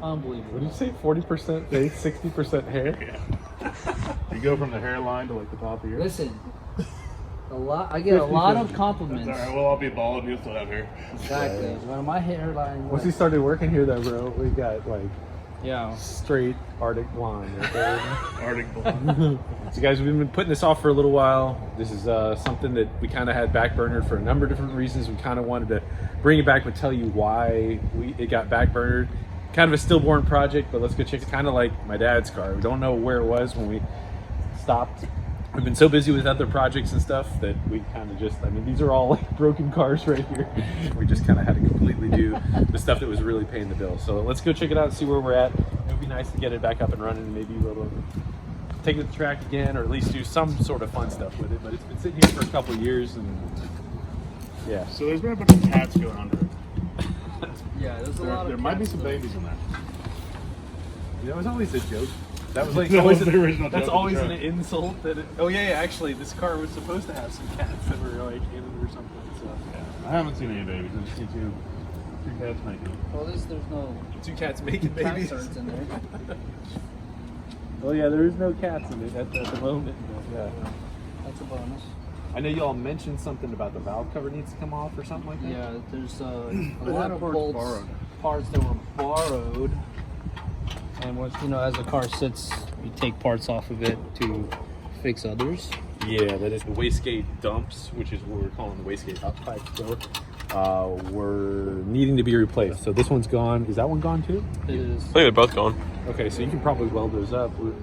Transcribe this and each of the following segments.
Unbelievable. What did you say? 40% face, 60% hair? Yeah. You go from the hairline to like the top of your. Listen, I get a lot of compliments. That's all right. We'll all be bald and you'll still have hair. Exactly. When my hairline. Once he started working here, though, bro, we got like Yeah. straight Arctic blonde. Right? Arctic blonde. So, guys, we've been putting this off for a little while. This is something that we kind of had backburnered for a number of different reasons. We kind of wanted to bring it back, but tell you why it got backburnered. Kind of a stillborn project, but let's go check it. Kind of like my dad's car. We don't know where it was when we stopped. We've been so busy with other projects and stuff that we kind of just, I mean, these are all like broken cars right here. We just kind of had to completely do the stuff that was really paying the bill. So let's go check it out and see where we're at. It would be nice to get it back up and running and maybe we'll take it to the track again, or at least do some sort of fun stuff with it. But it's been sitting here for a couple of years and yeah. So there's been a bunch of cats going under it. Yeah, there's a lot of. There might be some babies in there. You know, it was always a joke. That was like That always was the original that's joke always of an the track. insult. That oh yeah, actually, this car was supposed to have some cats that were like in it or something. So Yeah. I haven't seen any babies. I've just seen two cats making it. Well, there's no two cats making cat babies. turds in there. Well, yeah, there is no cats in it at the moment. But, yeah. That's a bonus. I know y'all mentioned something about the valve cover needs to come off or something like that. Yeah, there's a But lot that of part's bolts, borrowed. parts that were borrowed, and once as the car sits, you take parts off of it to fix others. Yeah, that is the wastegate dumps, which is what we're calling the wastegate up pipes. Were needing to be replaced. So this one's gone. Is that one gone too? It is. I think they're both gone. Okay, so you can probably weld those up. We'll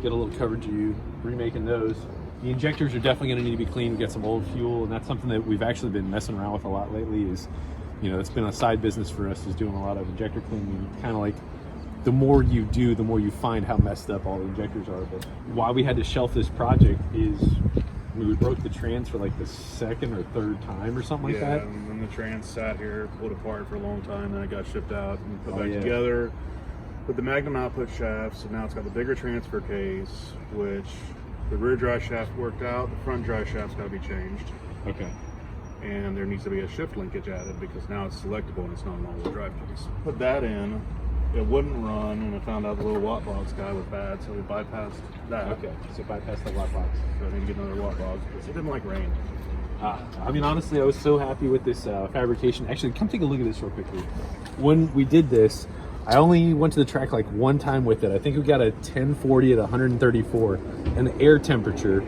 get a little coverage of you remaking those. The injectors are definitely going to need to be cleaned, get some old fuel, and that's something that we've actually been messing around with a lot lately is, it's been a side business for us, is doing a lot of injector cleaning. Kind of like the more you do, the more you find how messed up all the injectors are. But why we had to shelf this project is we broke the trans for like the second or third time or something like Yeah, that. and then the trans sat here, pulled apart for a long time, then it got shipped out and put back yeah. together. With the Magnum output shaft, so now it's got the bigger transfer case, which the rear drive shaft worked out, the front drive shaft's got to be changed. Okay. And there needs to be a shift linkage added because now it's selectable and it's not an all-wheel drive case. Put that in, it wouldn't run, and I found out the little watt box guy was bad, so we bypassed that. Okay, so bypass the watt box. So I need to get another watt box because it didn't like rain. I mean, honestly, I was so happy with this fabrication. Actually, come take a look at this real quickly. When we did this, I only went to the track like one time with it. I think we got a 1040 at 134, and the air temperature,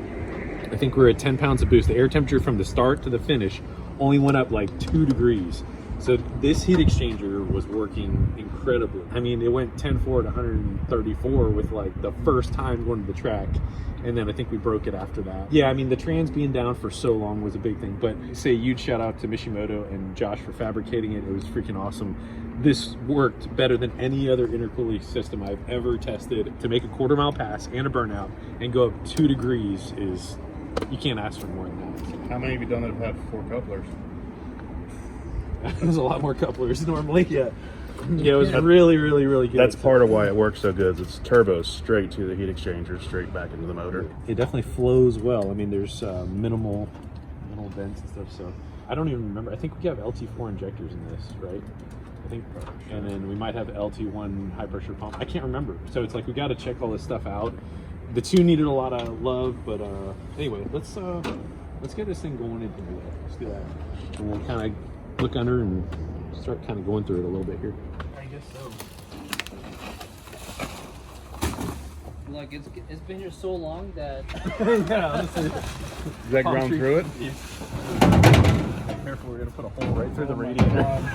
I think we're at 10 pounds of boost. The air temperature from the start to the finish only went up like 2 degrees. So this heat exchanger was working incredibly. I mean, it went 10.4 to 134 with like the first time going to the track. And then I think we broke it after that. Yeah, I mean, the trans being down for so long was a big thing. But say a huge shout out to Mishimoto and Josh for fabricating it. It was freaking awesome. This worked better than any other intercooling system I've ever tested. To make a quarter-mile pass and a burnout and go up 2 degrees is, you can't ask for more than that. How many have you done that have had 4 couplers? There's a lot more couplers normally. Yeah, it was really, really, really good. That's part of why it works so good. It's turbo straight to the heat exchanger, straight back into the motor. It definitely flows well. I mean, there's minimal vents and stuff. So I don't even remember. I think we have LT4 injectors in this, right? I think, and then we might have LT1 high pressure pump. I can't remember. So it's like we got to check all this stuff out. The two needed a lot of love, but anyway, let's get this thing going in here. Let's do that, and we'll kind of look under and start kind of going through it a little bit here. I guess so. Like it's been here so long that Yeah, honestly. Is that ground through it? Yeah. Careful, we're gonna put a hole right through the radiator.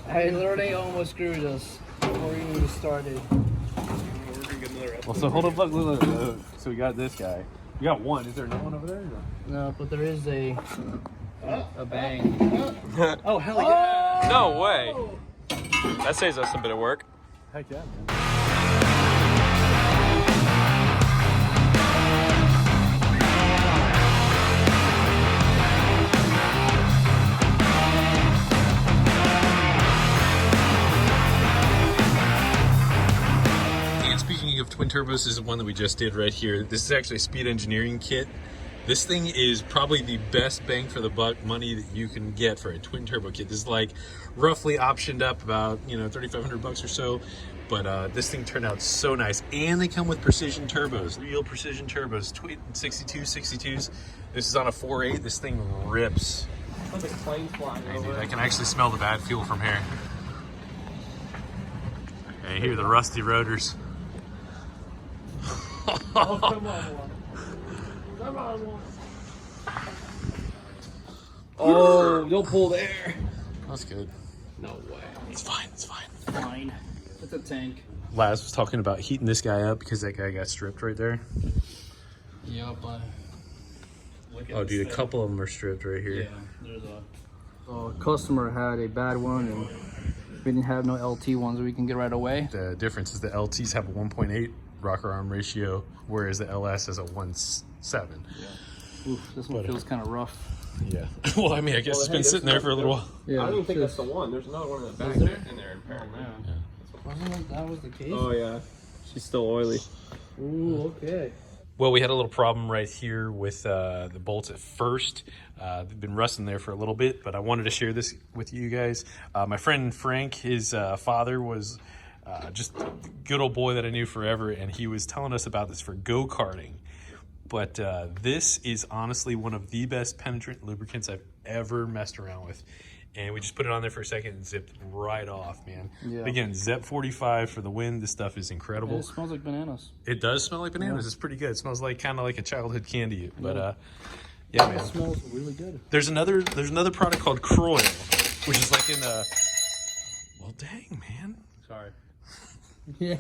I literally almost screwed us before we even started. Well, so hold up, look. So we got this guy. We got one. Is there no one over there? No, but there is a bang. Oh hell yeah! No way. That saves us a bit of work. Heck yeah, man. And speaking of twin turbos, this is one that we just did right here. This is actually a speed engineering kit This thing is probably the best bang for the buck money that you can get for a twin turbo kit. This is like roughly optioned up about, you know, $3,500 or so. But this thing turned out so nice. And they come with precision turbos, real precision turbos, 62s. This is on a 4.8. This thing rips. Like a plane flying over. I can actually smell the bad fuel from here. I hear the rusty rotors. Oh, come on. Come on. Oh, don't pull the air. That's good. No way. It's fine. It's fine. Fine. It's a tank. Laz was talking about heating this guy up because that guy got stripped right there. Yep. Oh, dude, a couple of them are stripped right here. Yeah, there's a customer had a bad one, and we didn't have no LT ones we can get right away. The difference is the LTs have a 1.8 rocker arm ratio, whereas the LS has a 1.7. Yeah. Oof, this one feels kind of rough. Yeah. Well, I mean, I guess it's been sitting there for a little while. Yeah, I don't even think that's the one. There's another one in the back there. In there, apparently. Yeah. Wasn't that was the case? Oh yeah, she's still oily. Ooh, okay. Well, we had a little problem right here with the bolts at first. They've been rusting there for a little bit, but I wanted to share this with you guys. My friend Frank, his father was just a good old boy that I knew forever, and he was telling us about this for go-karting. But this is honestly one of the best penetrant lubricants I've ever messed around with. And we just put it on there for a second and zipped right off, man. Yeah. Again, ZEP 45 for the win. This stuff is incredible. It smells like bananas. It does smell like bananas. Yeah. It's pretty good. It smells like kind of like a childhood candy. But yeah, man. It smells really good. There's another product called Croyle, which is like in the. Well, dang, man. Sorry. Yeah.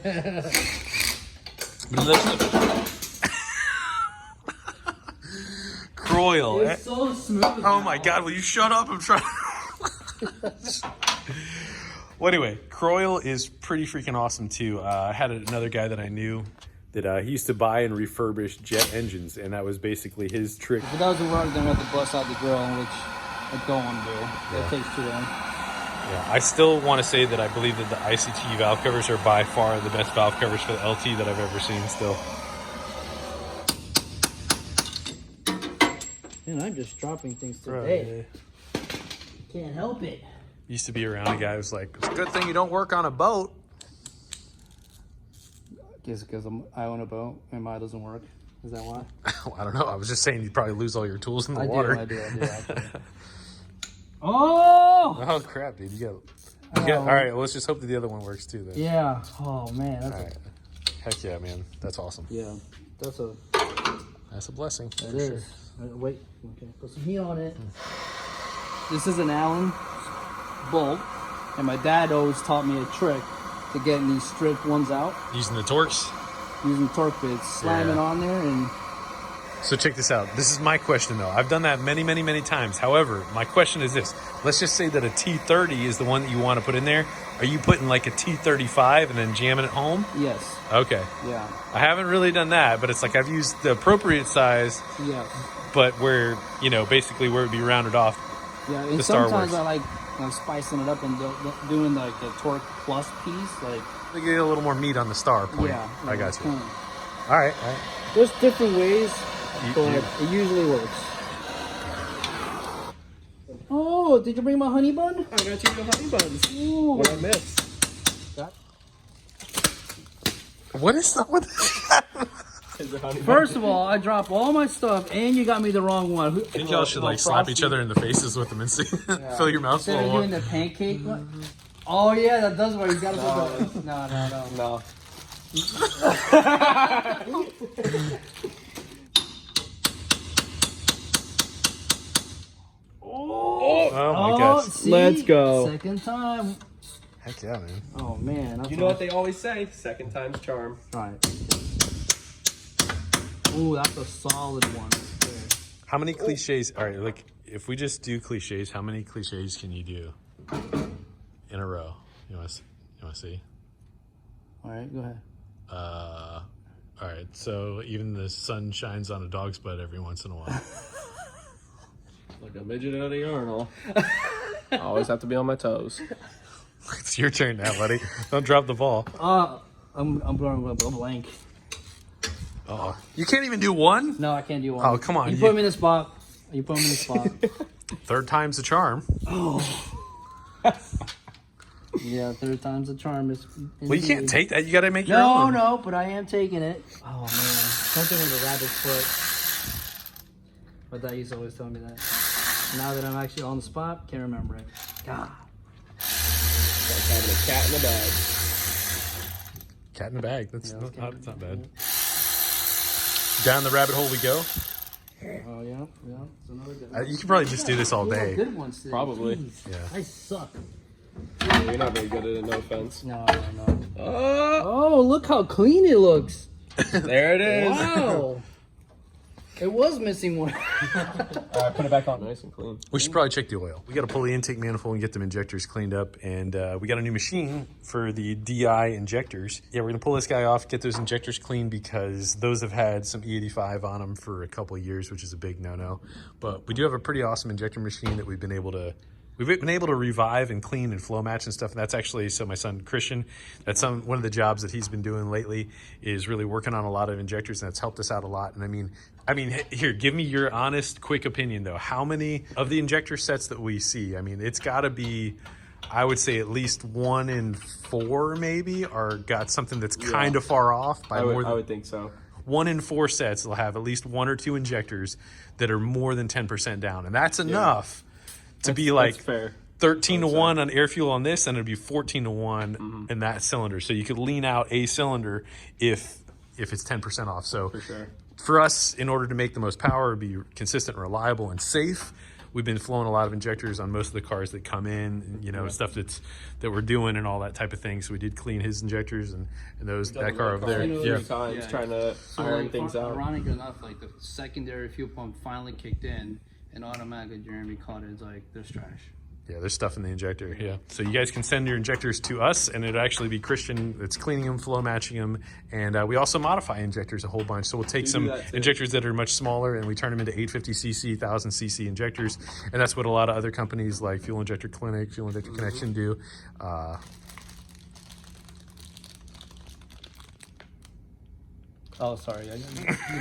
Croyle. It's so smooth. Oh my God! Will you shut up? I'm trying. Well, anyway, Croyle is pretty freaking awesome too. I had another guy that I knew that he used to buy and refurbish jet engines, and that was basically his trick. If it doesn't work, then we have to bust out the grill, which I don't want to do. Yeah. It takes too long. Yeah, I still want to say that I believe that the ICT valve covers are by far the best valve covers for the LT that I've ever seen still. Man, I'm just dropping things today. Can't help it. Used to be around a guy who's like, it's a good thing you don't work on a boat. Guess because I own a boat and mine doesn't work. Is that why? I don't know. I was just saying you'd probably lose all your tools in the water. I do. Actually. Oh crap, dude. You got all right, well, let's just hope that the other one works too then. Yeah. Oh man. That's right. Heck yeah, man. That's awesome. Yeah. That's a blessing. It is. Sure. Wait. Okay. Put some heat on it. This is an Allen bolt, and my dad always taught me a trick to getting these stripped ones out. Using the Torx? Using torque bits. Slam it on there and... So check this out. This is my question though. I've done that many times. However, my question is this. Let's just say that a T30 is the one that you want to put in there. Are you putting like a T35 and then jamming it home? Yes. Okay. Yeah. I haven't really done that, but it's like I've used the appropriate size. Yeah. But where, you know, basically where it would be rounded off. Yeah, and sometimes I like spicing it up and doing like the torque plus piece. Like to get a little more meat on the star point. Yeah. I got you. All right. There's different ways. But it usually works. Oh, did you bring my honey bun? I got you the honey buns. Ooh. What I missed. What is that? First of all, I dropped all my stuff, and you got me the wrong one. I think y'all should like slap each other in the faces with them and see. Fill your mouth full. Instead of doing the pancake one. Oh yeah, that does work. You gotta put No. Oh my gosh. See? Let's go. Second time. Heck yeah, man. Oh man. You know what they always say? Second time's charm. Right. Ooh, that's a solid one. How many cliches? All right, like if we just do cliches, how many cliches can you do in a row? You want to see? All right, go ahead. All right, so even the sun shines on a dog's butt every once in a while. Like a midget out of urinal. I always have to be on my toes. It's your turn now, buddy. Don't drop the ball. I'm blowing a blank. Uh-oh. You can't even do one? No, I can't do one. Oh, come on. You put me in the spot. You put me in the spot. Third time's the charm. Yeah, third time's the charm. Well, you can't take that. You got to make your No, own. no, but I am taking it. Oh, man. Something with a rabbit's foot. My dad used to always tell me that. Now that I'm actually on the spot, can't remember it. God. Like having a cat in the bag. Cat in the bag. That's Yeah, not, not bad. Down the rabbit hole we go. Oh, yeah. It's another good one. You could probably just do this all day. Good ones today. Probably. Jeez. Yeah. I suck. You're not very good at it, no offense. No. Oh, look how clean it looks. There it is. Wow. It was missing one. Put it back on. Nice and clean. We should probably check the oil. We got to pull the intake manifold and get them injectors cleaned up. And we got a new machine for the DI injectors. Yeah, we're going to pull this guy off, get those injectors clean because those have had some E85 on them for a couple of years, which is a big no-no. But we do have a pretty awesome injector machine that we've been able to revive and clean and flow match and stuff. And that's actually, so my son Christian, that's one of the jobs that he's been doing lately is really working on a lot of injectors, and that's helped us out a lot. And I mean, here, give me your honest, quick opinion though. How many of the injector sets that we see, I mean, it's gotta be, I would say at least 1 in 4 maybe, are got something that's kind of far off by more than, I would think so. 1 in 4 sets will have at least 1 or 2 injectors that are more than 10% down. And that's enough to be like fair. 13 to 1 on air fuel on this, and it'd be 14 to 1 in that cylinder. So you could lean out a cylinder if it's 10% off. So For sure. for us, in order to make the most power, be consistent, reliable, and safe, we've been flowing a lot of injectors on most of the cars that come in, you know, stuff that we're doing and all that type of thing. So we did clean his injectors and that car over there. Yeah. Times trying to iron things out. Ironic enough, like the secondary fuel pump finally kicked in, and automatically Jeremy caught it. It's like, there's trash. Yeah, there's stuff in the injector. Yeah. So you guys can send your injectors to us, and it'd actually be Christian that's cleaning them, flow matching them. And we also modify injectors a whole bunch. So we'll take some injectors that are much smaller, and we turn them into 850cc, 1000cc injectors. And that's what a lot of other companies like Fuel Injector Clinic, Fuel Injector Connection do. Oh, sorry.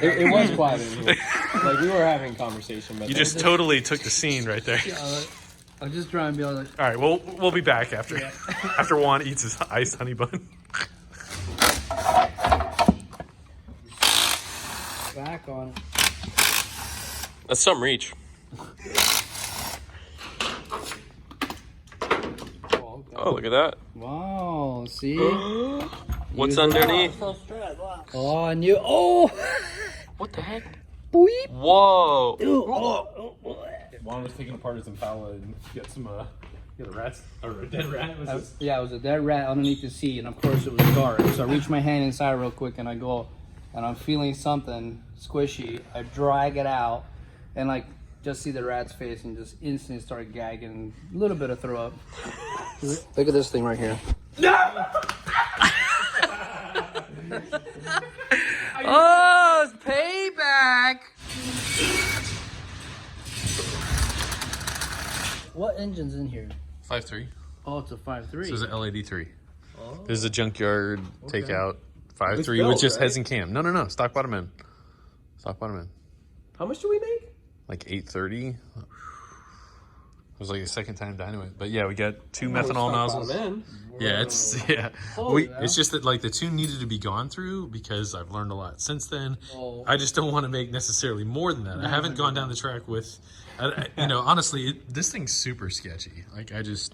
It was quiet in here. Like we were having a conversation, but You just totally took the scene right there. I'm just trying to be like, All right, well, we'll be back after after Juan eats his iced honey bun. back on it. That's some reach. Oh, look at that. Wow, see? What's underneath? Oh, I knew. Oh! What the heck? Boop. Whoa. Juan was taking apart his Impala and get some get a rat or a dead rat. Yeah, it was a dead rat underneath the seat, and of course it was dark. So I reach my hand inside real quick, and I go, and I'm feeling something squishy. I drag it out, and like just see the rat's face, and just instantly start gagging, a little bit of throw up. Look at this thing right here. No! Oh, it's payback! What engine's in here? 5.3. Oh, it's a 5.3. This is an LAD3. Oh. This is a junkyard takeout 5.3 with built, just right? heads and cam. No. Stock bottom end. Stock bottom end. How much do we make? Like 830. It was like a second time dynamite. But yeah, we got 2 methanol nozzles. Yeah, it's it's just that like the 2 needed to be gone through because I've learned a lot since then. Oh. I just don't want to make necessarily more than that. I haven't gone down the track with, you know, honestly, this thing's super sketchy. Like I just,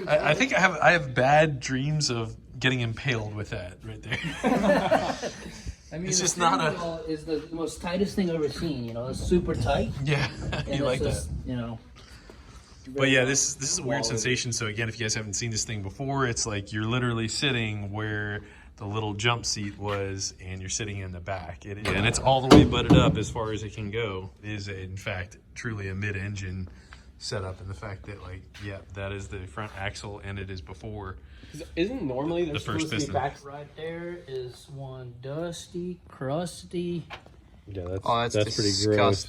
I think I have bad dreams of getting impaled with that right there. I mean, It's the just not steering wheel is the most tightest thing I've ever seen. You know, it's super tight. Yeah, And you like it's just, that. You know. But yeah, this is a weird sensation. So again, if you guys haven't seen this thing before, it's like you're literally sitting where the little jump seat was, and you're sitting in the back. And it's all the way butted up as far as it can go. It is, in fact, truly a mid-engine setup. And the fact that, like, yeah, that is the front axle, and it is before. Isn't normally the first piston. Right there is one dusty, crusty. Yeah, that's pretty gross.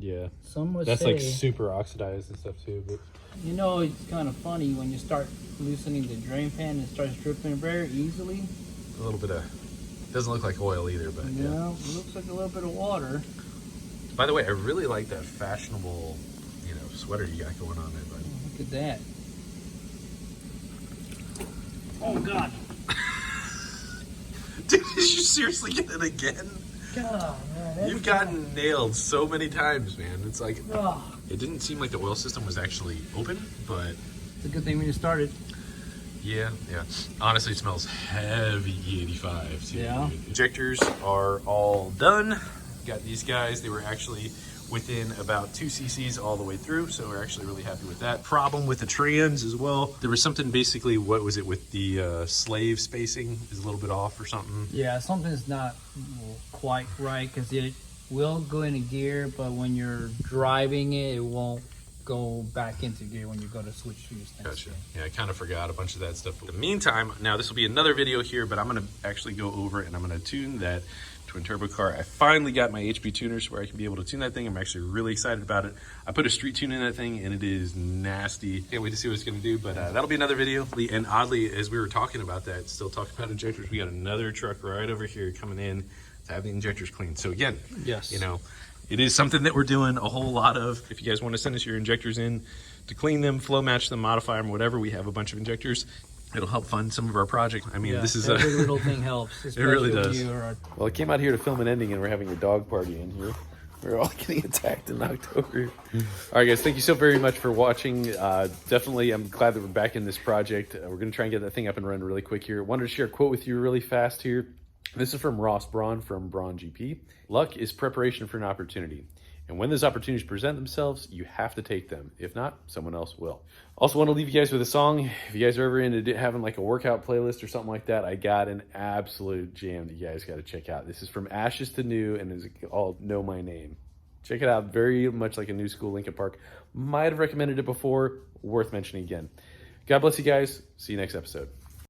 Yeah. Some would That's say, like super oxidized and stuff too. But you know, it's kind of funny when you start loosening the drain pan, it starts dripping very easily. a little bit of Doesn't look like oil either, but yeah. No, it looks like a little bit of water. By the way, I really like that fashionable, sweater you got going on there, bud. Look at that. Oh God. Dude, did you seriously get it again? God, man. You've gotten nailed so many times, man. It's like, Oh, it didn't seem like the oil system was actually open, but it's a good thing when you started. yeah. Honestly, it smells heavy E85 too. Yeah. Dude. Injectors are all done. Got these guys. They were actually within about 2 cc's all the way through, so we're actually really happy with that. Problem with the trans as well. There was something basically, what was it, with the slave spacing is a little bit off or something. Yeah, something's not quite right because it will go into gear, but when you're driving it, it won't go back into gear when you go to switch to your stand. Gotcha. Yeah, I kind of forgot a bunch of that stuff. In the meantime, now this will be another video here, but I'm going to actually go over and I'm going to tune that twin turbo car. I finally got my Hptuners where I can be able to tune that thing. I'm actually really excited about it. I put a street tune in that thing and it is nasty. Can't wait to see what it's going to do, but that'll be another video. And oddly, as we were talking about that, still talking about injectors, we got another truck right over here coming in to have the injectors cleaned. So again, Yes. it is something that we're doing a whole lot of. If you guys want to send us your injectors in to clean them, flow match them, modify them, whatever, we have a bunch of injectors. It'll help fund some of our projects. I mean, this is every little thing helps. It really does. especially when you are- Well, I came out here to film an ending and we're having a dog party in here. We're all getting attacked in October. All right, guys, thank you so very much for watching. Definitely, I'm glad that we're back in this project. We're going to try and get that thing up and running really quick here. Wanted to share a quote with you really fast here. This is from Ross Braun from Braun GP. Luck is preparation for an opportunity. And when those opportunities present themselves, you have to take them. If not, someone else will. Also want to leave you guys with a song. If you guys are ever into having like a workout playlist or something like that, I got an absolute jam that you guys got to check out. This is from Ashes to New and is all Know My Name. Check it out. Very much like a new school Linkin Park. Might have recommended it before. Worth mentioning again. God bless you guys. See you next episode.